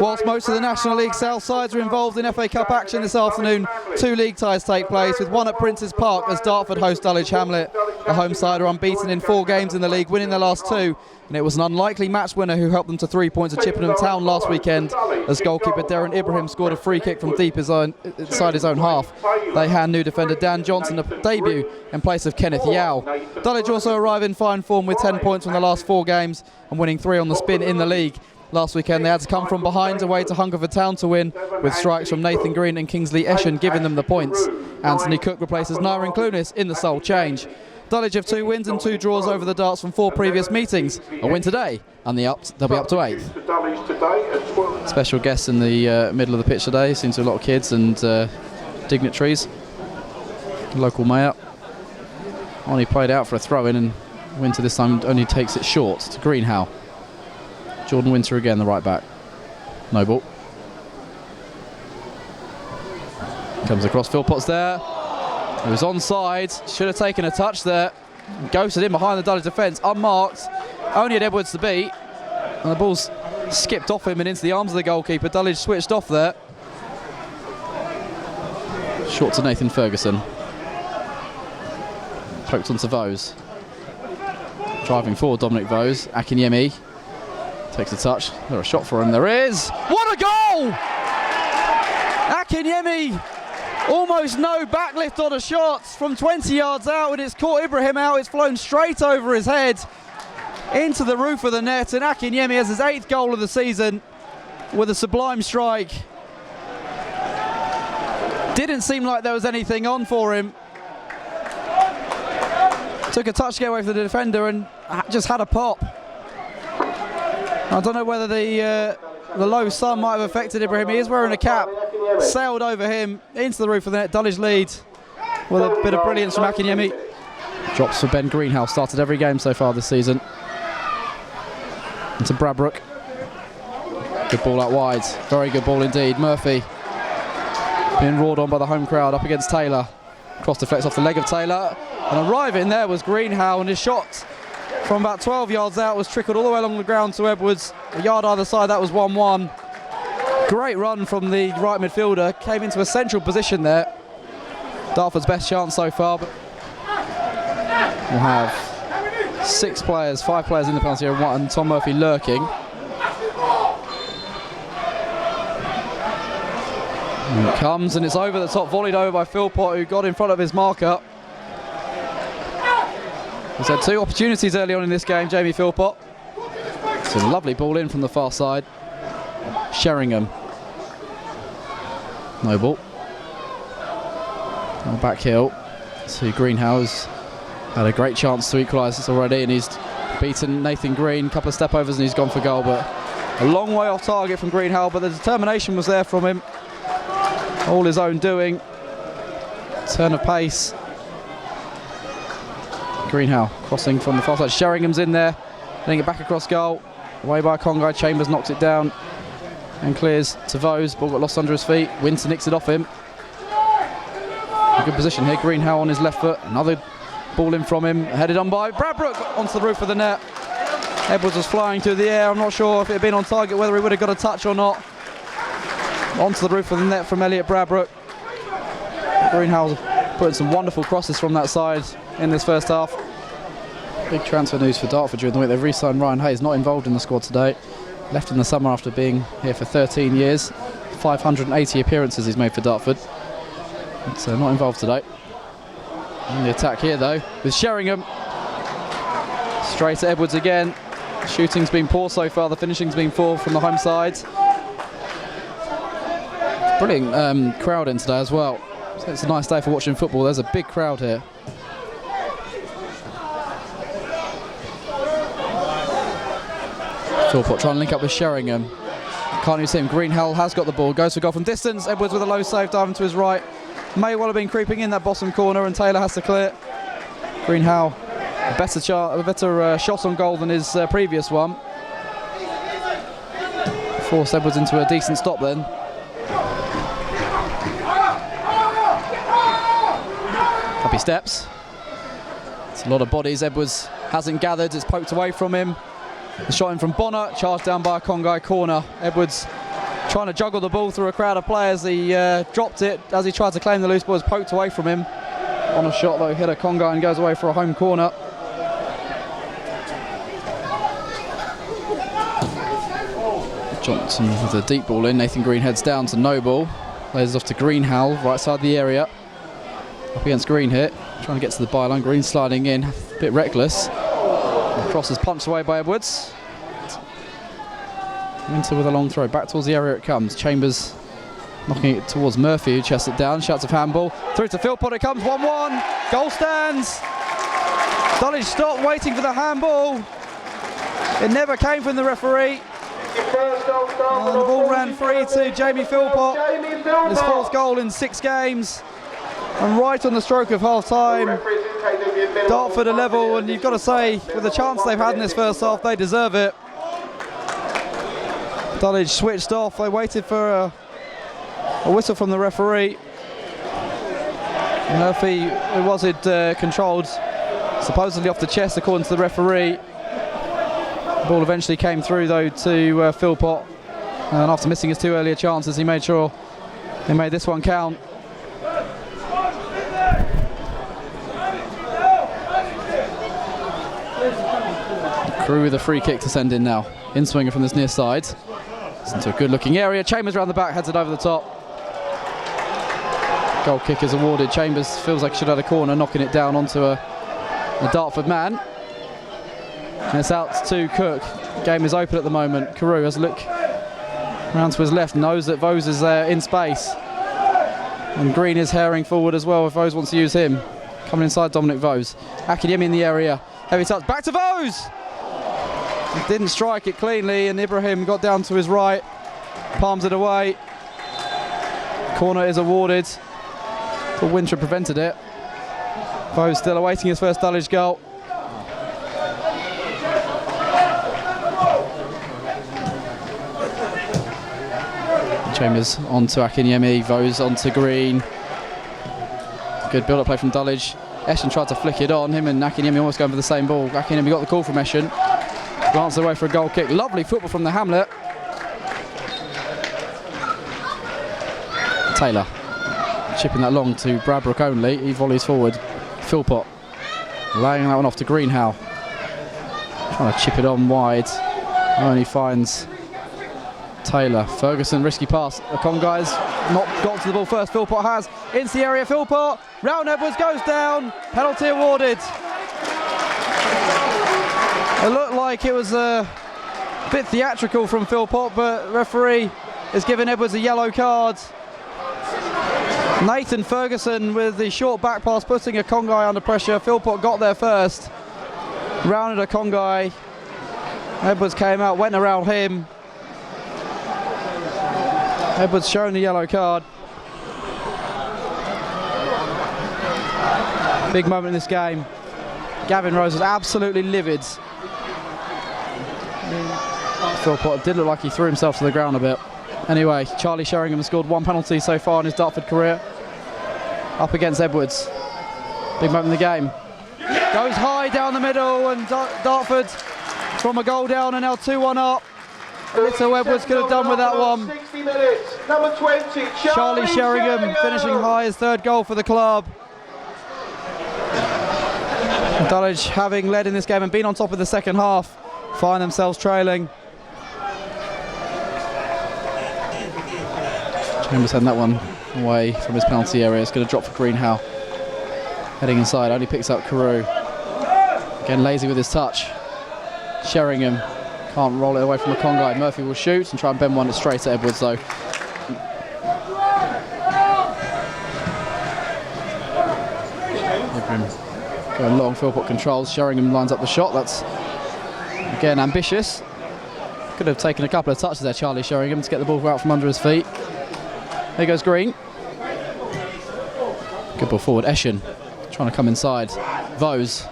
Whilst most of the National League South sides are involved in FA Cup action this afternoon, 2 league ties take place, with one at Prince's Park as Dartford host Dulwich Hamlet. The home side are unbeaten in 4 games in the league, winning their last 2, and it was an unlikely match winner who helped them to 3 points at Chippenham Town last weekend as goalkeeper Darren Ibrahim scored a free kick from deep inside his own half. They hand new defender Dan Johnson a debut in place of Kenneth Yao. Dulwich also arrive in fine form with 10 points from the last 4 games and winning 3 on the spin in the league. Last weekend they had to come from behind away to Hungerford Town to win, with strikes from Nathan Green and Kingsley Eshen giving them the points. Anthony Cook replaces Nyron Clunis in the sole change. Dulwich have 2 wins and 2 draws over the Darts from 4 previous meetings. A win today and they'll be up to 8th. Special guests in the middle of the pitch today. Seems to be a lot of kids and dignitaries. Local mayor only played out for a throw-in, and Winter this time only takes it short to Greenhow. Jordan Winter again, the right back. No ball. Comes across, Philpott's there. He was onside, should have taken a touch there. Ghosted in behind the Dulwich defence, unmarked. Only had Edwards to beat. And the ball's skipped off him and into the arms of the goalkeeper. Dulwich switched off there. Short to Nathan Ferguson. Poked onto Vose. Driving forward, Dominic Vose. Akinyemi takes a touch. There's a shot for him. There is. What a goal! Akinyemi, almost no backlift on a shot from 20 yards out, and it's caught Ibrahim out. It's flown straight over his head into the roof of the net, and Akinyemi has his 8th goal of the season with a sublime strike. Didn't seem like there was anything on for him. Took a touch to get away from the defender and just had a pop. I don't know whether the low sun might have affected Ibrahim. He is wearing a cap. Sailed over him into the roof of the net. Dulwich lead with a bit of brilliance from Akinyemi. Drops for Ben Greenhow. Started every game so far this season. Into Bradbrook. Good ball out wide. Very good ball indeed. Murphy being roared on by the home crowd up against Taylor. Cross deflects off the leg of Taylor. And arriving there was Greenhow, and his shot from about 12 yards out was trickled all the way along the ground to Edwards. A yard either side, that was 1-1. Great run from the right midfielder. Came into a central position there. Dartford's best chance so far. But we'll have 5 players in the penalty area, and Tom Murphy lurking. And it comes, and it's over the top, volleyed over by Philpott, who got in front of his marker. He's had 2 opportunities early on in this game, Jamie Philpott. It's a lovely ball in from the far side. Sheringham. No ball. Now back heel to Greenhouse. Had a great chance to equalise this already, and he's beaten Nathan Green. A couple of step overs and he's gone for goal, but a long way off target from Greenhouse, but the determination was there from him. All his own doing. Turn of pace. Greenhow crossing from the far side. Sheringham's in there, letting it back across goal. Away by Congai. Chambers knocks it down and clears to Vose. Ball got lost under his feet. Winter nicks it off him. A good position here. Greenhow on his left foot. Another ball in from him. Headed on by Bradbrook onto the roof of the net. Edwards was flying through the air. I'm not sure if it had been on target, whether he would have got a touch or not. Onto the roof of the net from Elliot Bradbrook. Greenhow putting some wonderful crosses from that side in this first half. Big transfer news for Dartford during the week. They've re-signed Ryan Hayes, not involved in the squad today. Left in the summer after being here for 13 years. 580 appearances he's made for Dartford. So not involved today. And the attack here though with Sheringham. Straight to Edwards again. Shooting's been poor so far, the finishing's been poor from the home side. Brilliant crowd in today as well. So it's a nice day for watching football. There's a big crowd here. Philpott trying to link up with Sheringham. Can't even see him. Greenhill has got the ball, goes for goal from distance. Edwards with a low save, diving to his right. May well have been creeping in that bottom corner, and Taylor has to clear. Greenhill, a better shot on goal than his previous one. Forced Edwards into a decent stop then. Up he steps. It's a lot of bodies. Edwards hasn't gathered. It's poked away from him. The shot in from Bonner, charged down by a Congai corner. Edwards trying to juggle the ball through a crowd of players. He dropped it as he tried to claim the loose ball. Was poked away from him on a shot though. Hit a conga and goes away for a home corner. Johnson with a deep ball in. Nathan Green heads down to Noble. Plays off to Greenhow, right side of the area. Up against Green here. Trying to get to the byline. Green sliding in. A bit reckless. The cross is punched away by Edwards. Winter with a long throw. Back towards the area it comes. Chambers knocking it towards Murphy, who chests it down. Shouts of handball. Through to Philpott. It comes 1-1. Goal stands. Dulwich stopped waiting for the handball. It never came from the referee. And the ball ran free to Jamie Philpott. His 4th goal in 6 games. And right on the stroke of half time, Dartford are level, and you've got to say, with the chance they've had in this first half, they deserve it. Dulwich switched off. They waited for a whistle from the referee. Murphy, it was controlled supposedly off the chest according to the referee. The ball eventually came through though to Philpott, and after missing his 2 earlier chances, he made sure he made this one count. Crew with a free kick to send in now. In swinger from this near side. It's into a good looking area. Chambers round the back, heads it over the top. Goal kick is awarded. Chambers feels like he should have had a corner, knocking it down onto a Dartford man. And it's out to Cook. Game is open at the moment. Carew has a look round to his left, knows that Vose is there in space. And Green is herring forward as well if Vose wants to use him. Coming inside Dominic Vose. Akiniemi in the area. Heavy touch. Back to Vose! He didn't strike it cleanly, and Ibrahim got down to his right. Palms it away. Corner is awarded. But Winter prevented it. Vose still awaiting his first Dulwich goal. Chambers on to Akiniemi, Vose on to Green. Good build-up play from Dulwich. Eshin tried to flick it on. Him and Akiniemi almost going for the same ball. Akiniemi got the call from Eshin. Glanced away for a goal kick. Lovely football from the Hamlet. Taylor chipping that long to Bradbrook only. He volleys forward. Philpott laying that one off to Greenhow. Trying to chip it on wide. Only finds Taylor. Ferguson, risky pass. The Con guys not got to the ball first. Philpott has. Into the area. Philpott. Round Edwards goes down. Penalty awarded. It looked like it was a bit theatrical from Philpott, but referee is giving Edwards a yellow card. Nathan Ferguson with the short back pass, putting a Congai under pressure. Philpott got there first. Rounded a Congai. Edwards came out, went around him. Edwards shown the yellow card. Big moment in this game. Gavin Rose was absolutely livid. Philpott did look like he threw himself to the ground a bit. Anyway, Charlie Sheringham has scored 1 penalty so far in his Dartford career. Up against Edwards. Big moment in the game. Goes high down the middle, and Dartford from a goal down and now 2-1 up. Little Edwards could have done with that one. 60 minutes. Number 20, Charlie Sheringham finishing high, his 3rd goal for the club. Dulwich, having led in this game and been on top of the second half, find themselves trailing. Chambers had that one away from his penalty area. It's going to drop for Greenhow. Heading inside, only picks up Carew. Again, lazy with his touch. Sheringham can't roll it away from the Congai. Murphy will shoot and try and bend one straight at Edwards though. Going long, Philpott controls. Sheringham lines up the shot. That's again ambitious. Could have taken a couple of touches there, Charlie Sheringham, to get the ball out from under his feet. There goes Green. Good ball forward. Eshin trying to come inside. Vose.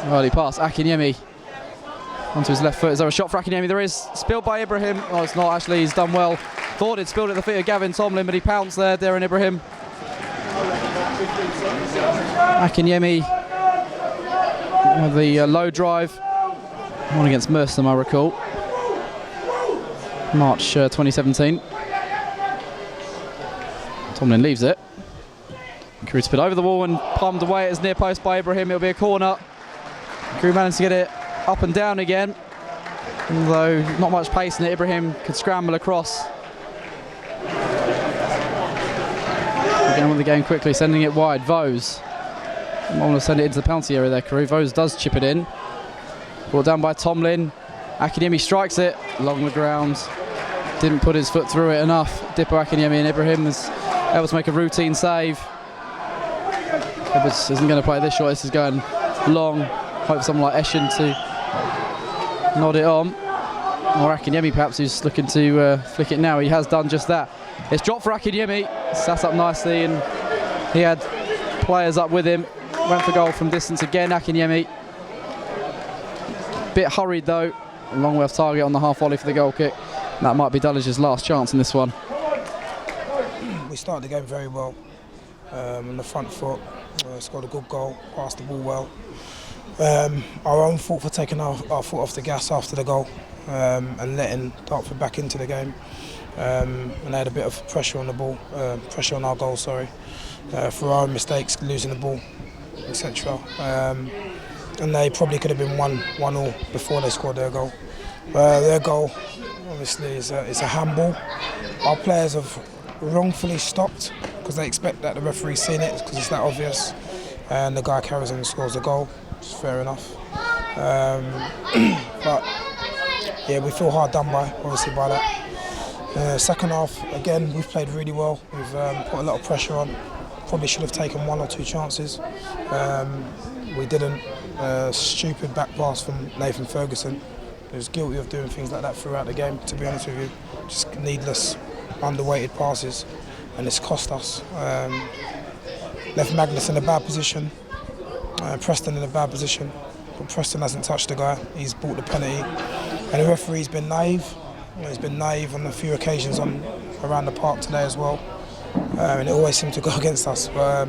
Early pass. Akiniemi onto his left foot. Is there a shot for Akiniemi? There is. Spilled by Ibrahim. Oh, it's not actually. He's done well. Thought it spilled at the feet of Gavin Tomlin, but he pounced there. Darren Ibrahim. Akiniemi with the low drive. One against Mercer, I recall. March 2017. Tomlin leaves it. Crew to put over the wall and palmed away at his near post by Ibrahim. It'll be a corner. Crew managed to get it up and down again. Although not much pace in it, Ibrahim could scramble across. Again with the game quickly, sending it wide. Vose. I want to send it into the penalty area there, Crew. Vose does chip it in. Brought down by Tomlin. Akinyemi strikes it along the ground. Didn't put his foot through it enough. Dippo Akinyemi, and Ibrahim is able to make a routine save. Edwards isn't going to play this shot. This is going long. Hope someone like Eshin to nod it on. Or Akinyemi perhaps, who's looking to flick it now. He has done just that. It's dropped for Akinyemi. Sat up nicely, and he had players up with him. Went for goal from distance again, Akinyemi. Bit hurried though. A long way off target on the half volley for the goal kick. That might be Dulwich's last chance in this one. We started the game very well. On the front foot, scored a good goal, passed the ball well. Our own fault for taking our foot off the gas after the goal and letting Dartford back into the game. And they had a bit of pressure on the ball, pressure on our goal, sorry, for our own mistakes, losing the ball, etc. And they probably could have been 1-1 before they scored their goal. Their goal, obviously, is a handball. Our players have wrongfully stopped because they expect that the referee's seen it because it's that obvious, and the guy carries on and scores the goal. It's fair enough. But yeah, we feel hard done by, obviously, by that. Second half, again, we've played really well. We've put a lot of pressure on. Probably should have taken 1 or 2 chances. We didn't. Stupid back pass from Nathan Ferguson. He was guilty of doing things like that throughout the game, to be honest with you. Just needless, underweighted passes, and it's cost us. Left Magnus in a bad position, Preston in a bad position, but Preston hasn't touched the guy. He's bought the penalty, and the referee's been naive. He's been naive on a few occasions around the park today as well, and it always seemed to go against us. But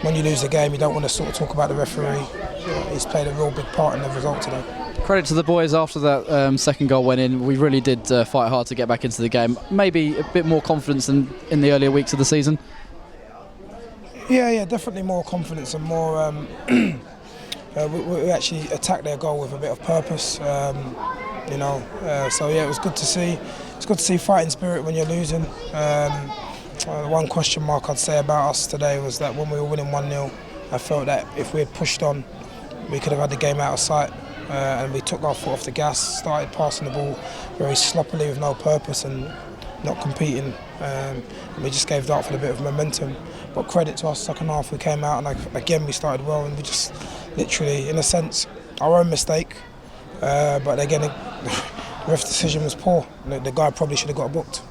when you lose the game, you don't want to sort of talk about the referee. He's played a real big part in the result today. Credit to the boys after that second goal went in. We really did fight hard to get back into the game. Maybe a bit more confidence than in the earlier weeks of the season. Yeah, definitely more confidence and more. We actually attacked their goal with a bit of purpose. So yeah, it was good to see. It's good to see fighting spirit when you're losing. One question mark I'd say about us today was that when we were winning 1-0, I felt that if we had pushed on, we could have had the game out of sight. And we took our foot off the gas, started passing the ball very sloppily with no purpose and not competing. And we just gave Dartford a bit of momentum. But credit to us, second half we came out and again we started well, and we just literally, in a sense, our own mistake. But again, the ref's decision was poor. The guy probably should have got booked.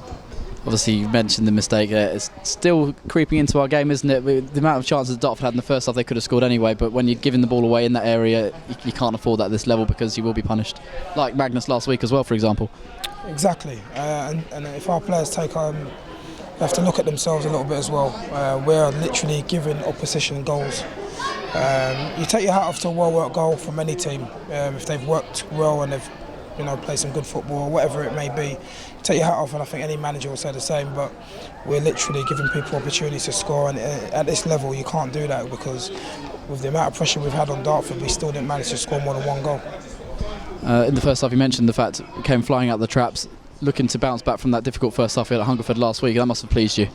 Obviously, you mentioned the mistake. It's still creeping into our game, isn't it? The amount of chances Dartford had in the first half, they could have scored anyway, but when you're giving the ball away in that area, you can't afford that at this level because you will be punished. Like Magnus last week as well, for example. Exactly. And if our players they have to look at themselves a little bit as well. We're literally giving opposition goals. You take your hat off to a well-worked goal from any team. If they've worked well and they've play some good football or whatever it may be, take your hat off, and I think any manager will say the same. But we're literally giving people opportunities to score, and at this level you can't do that because with the amount of pressure we've had on Dartford, we still didn't manage to score more than 1 goal. In the first half, you mentioned the fact it came flying out the traps, looking to bounce back from that difficult first half at Hungerford last week. That must have pleased you.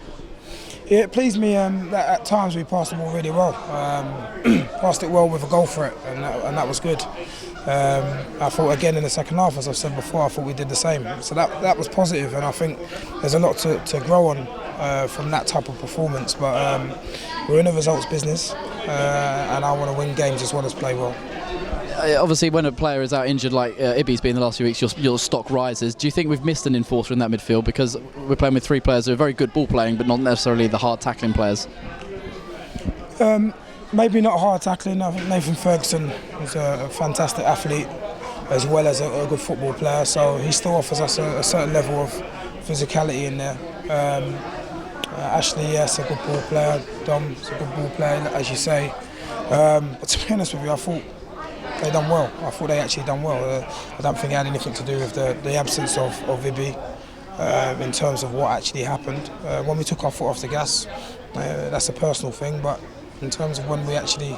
Yeah, it pleased me that at times we passed the ball really well. Passed it well with a goal for it, and that was good. I thought again in the second half, as I've said before, I thought we did the same. So that was positive, and I think there's a lot to grow on from that type of performance. But we're in a results business, and I want to win games as well as play well. Obviously, when a player is out injured, like Ibby's been the last few weeks, your stock rises. Do you think we've missed an enforcer in that midfield? Because we're playing with 3 players who are very good ball playing, but not necessarily the hard tackling players. Maybe not hard tackling. I think Nathan Ferguson is a fantastic athlete as well as a good football player, so he still offers us a certain level of physicality in there. Ashley, yes, a good ball player. Dom's a good ball player, as you say. But to be honest with you, I thought they done well. I thought they actually done well. I don't think it had anything to do with the absence of Ibi in terms of what actually happened. When we took our foot off the gas, that's a personal thing, but in terms of when we actually,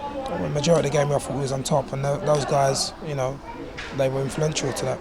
the majority of the game I thought we was on top, and those guys, you know, they were influential to that.